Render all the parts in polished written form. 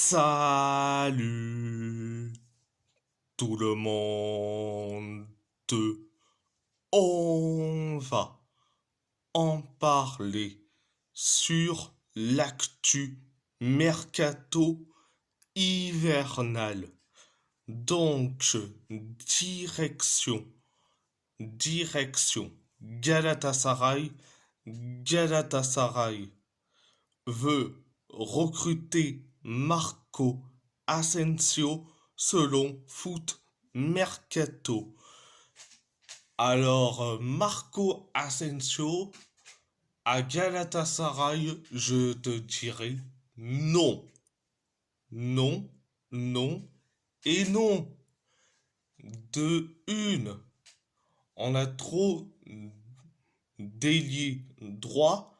Salut tout le monde, on va en parler sur l'actu mercato hivernal. Donc, direction, direction Galatasaray. Galatasaray veut recruter Marco Asensio selon Foot Mercato. Alors, Marco Asensio à Galatasaray, je te dirais non. Non, non et non. De une, on a trop d'ailier droit.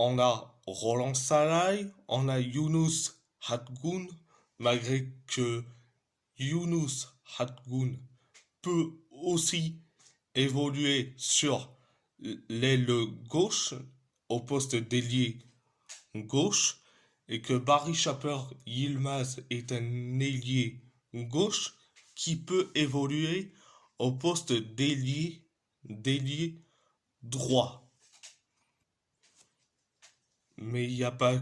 On a Roland Salai, on a Younous Hatgoun, malgré que Younous Hatgoun peut aussi évoluer sur l'aile gauche, au poste d'ailier gauche, et que Barry Shapper Yilmaz est un ailier gauche qui peut évoluer au poste d'ailier droit. Mais il n'y a pas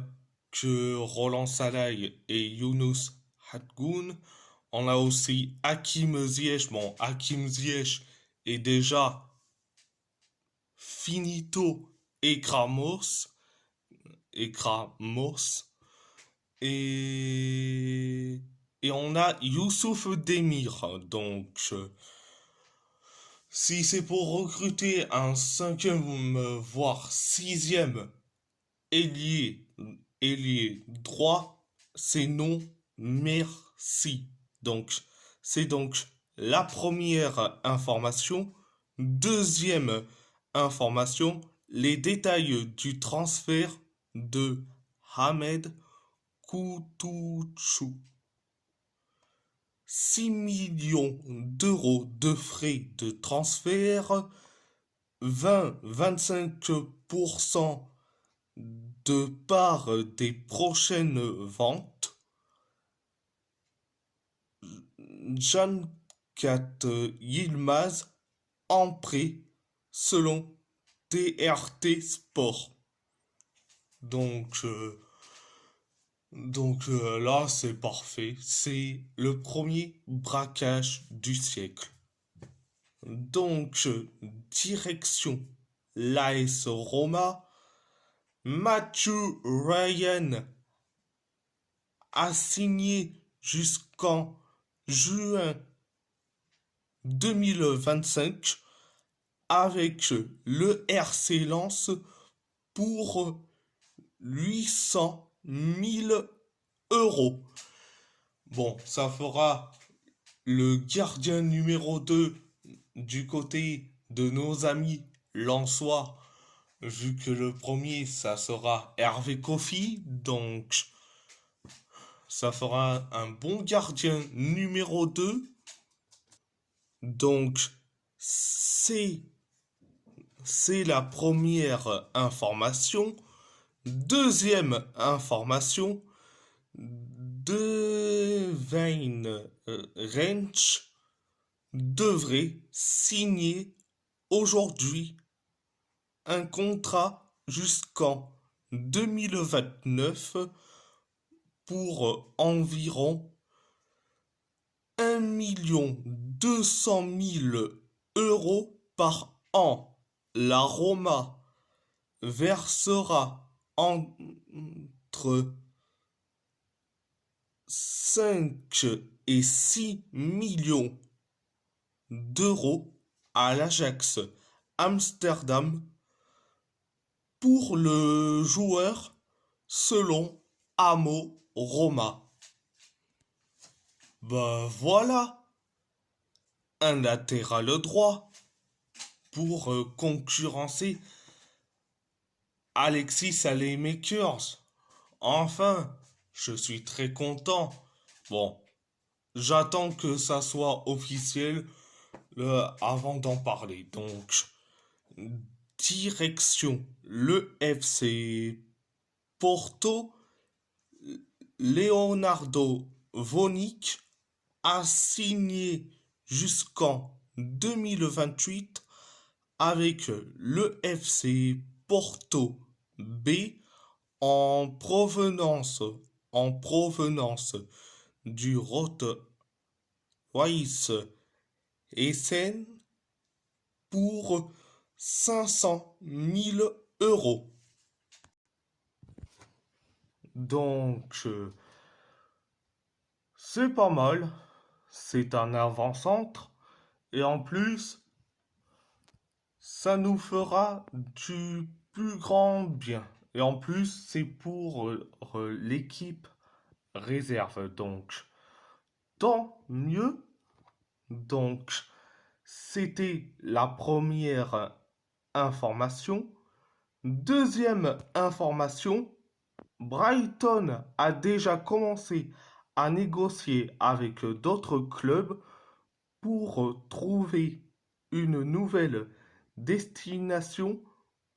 que Roland Salai et Younous Hatgoun. On a aussi Hakim Ziyech. Bon, Hakim Ziyech est déjà finito et Kramos. Et Kramos. Et on a Youssouf Demir. Donc, si c'est pour recruter un cinquième, voire sixième ailier, ailier droit, c'est non, merci. Donc, c'est donc la première information. Deuxième information, les détails du transfert de Hamed Kutucu. 6 millions d'euros de frais de transfert, 20-25% de part des prochaines ventes. Jan-Kat Yilmaz en prêt selon TRT Sport. Donc là, c'est parfait. C'est le premier braquage du siècle. Donc, direction l'AS Roma. Matthew Ryan a signé jusqu'en juin 2025 avec le RC Lens pour 800 000 euros. Bon, ça fera le gardien numéro 2 du côté de nos amis lensois, vu que le premier, ça sera Hervé Kofi, donc ça fera un bon gardien numéro 2. Donc, c'est la première information. Deuxième information, Devine Ranch devrait signer aujourd'hui un contrat jusqu'en 2029 pour environ 1 200 000 euros par an. La Roma versera entre 5 et 6 millions d'euros à l'Ajax Amsterdam pour le joueur selon Amo Roma. Bah voilà, un latéral droit pour concurrencer Alexis Saelemaekers. Enfin, je suis très content. Bon, j'attends que ça soit officiel avant d'en parler. Donc, direction le FC Porto. Leonardo Vonik a signé jusqu'en 2028 avec le FC Porto B en provenance, en provenance du Rot-Weiss Essen pour 500 000 euros. Donc, c'est pas mal. C'est un avant-centre. Et en plus, ça nous fera du plus grand bien. Et en plus, c'est pour l'équipe réserve. Donc, tant mieux. Donc, c'était la première information. Deuxième information, Brighton a déjà commencé à négocier avec d'autres clubs pour trouver une nouvelle destination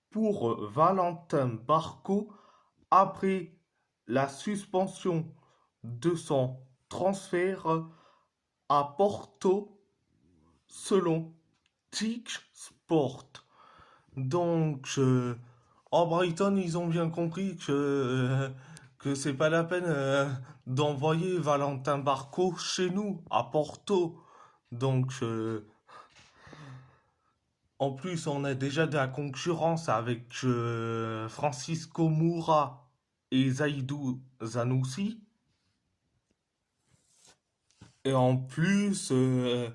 pour Valentin Barco après la suspension de son transfert à Porto selon Tix Sport. Donc, en Brighton, ils ont bien compris que c'est pas la peine d'envoyer Valentin Barco chez nous, à Porto. Donc, en plus, on a déjà de la concurrence avec Francisco Moura et Zaidou Zanussi. Et en plus, on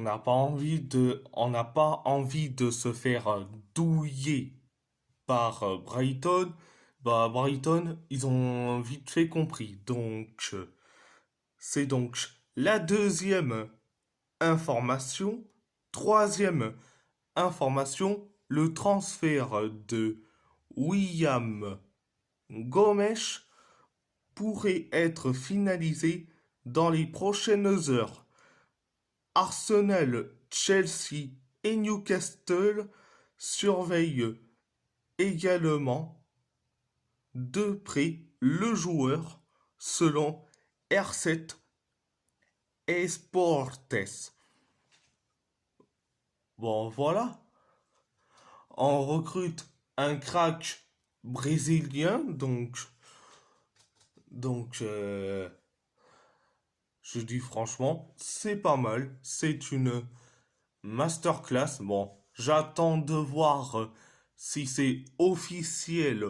n'a pas envie de se faire douiller par Brighton. Bah, Brighton, ils ont vite fait compris. Donc, c'est donc la deuxième information. Troisième information, le transfert de William Gomes pourrait être finalisé dans les prochaines heures. Arsenal, Chelsea et Newcastle surveillent également de près le joueur selon R7 Esportes. Bon, voilà. On recrute un crack brésilien, donc je dis franchement, c'est pas mal. C'est une masterclass. Bon, j'attends de voir si c'est officiel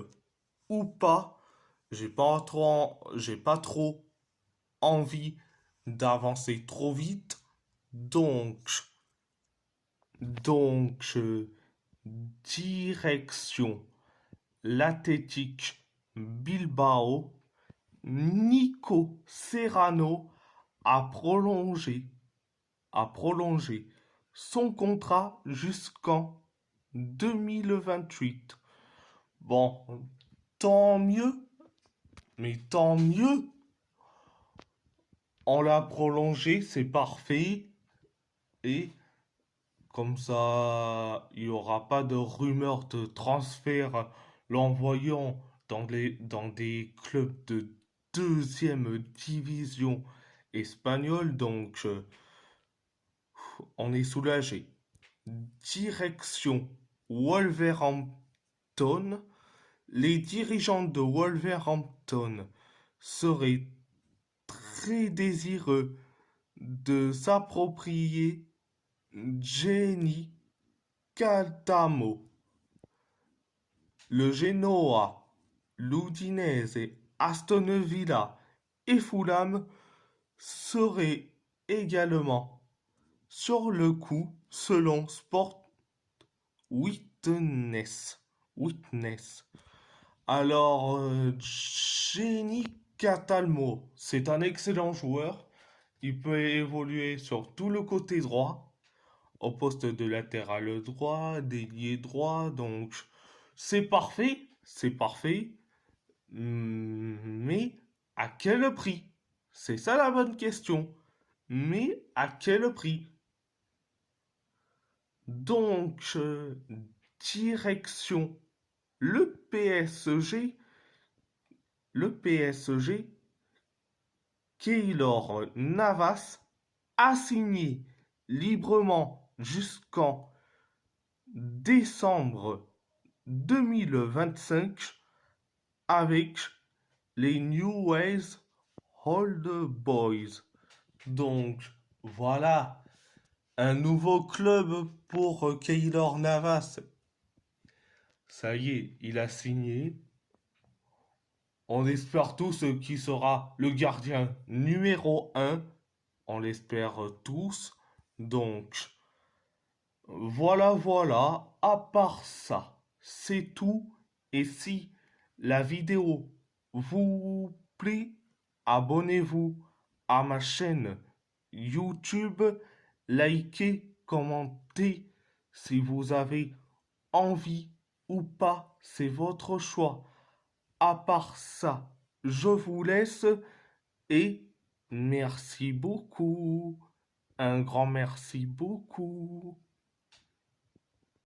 ou pas. J'ai pas trop envie d'avancer trop vite. Donc, donc, direction l'Athletic Bilbao, Nico Serrano a prolongé, a prolongé son contrat jusqu'en 2028. Bon, tant mieux, mais tant mieux. On l'a prolongé, c'est parfait. Et comme ça, il n'y aura pas de rumeur de transfert l'envoyant dans des clubs de deuxième division espagnole. Donc, on est soulagé. Direction Wolverhampton. Les dirigeants de Wolverhampton seraient très désireux de s'approprier Jenny Catamo. Le Genoa, l'Udinese, Aston Villa et Fulham seraient également sur le coup selon Sport Witness. Witness. Alors, Jenny Catalmo, c'est un excellent joueur. Il peut évoluer sur tout le côté droit, au poste de latéral droit, d'ailier droit. Donc, c'est parfait, c'est parfait. Mais à quel prix? C'est ça la bonne question. Mais à quel prix? Donc, direction le PSG, le PSG, Keylor Navas, a signé librement jusqu'en décembre 2025 avec les New Wales Old Boys. Donc voilà, un nouveau club pour Keylor Navas. Ça y est, il a signé. On espère tous qu'il sera le gardien numéro 1. On l'espère tous. Donc voilà, voilà. À part ça, c'est tout. Et si la vidéo vous plaît, abonnez-vous à ma chaîne YouTube, likez, commentez si vous avez envie ou pas, c'est votre choix. À part ça, je vous laisse et merci beaucoup. Un grand merci beaucoup.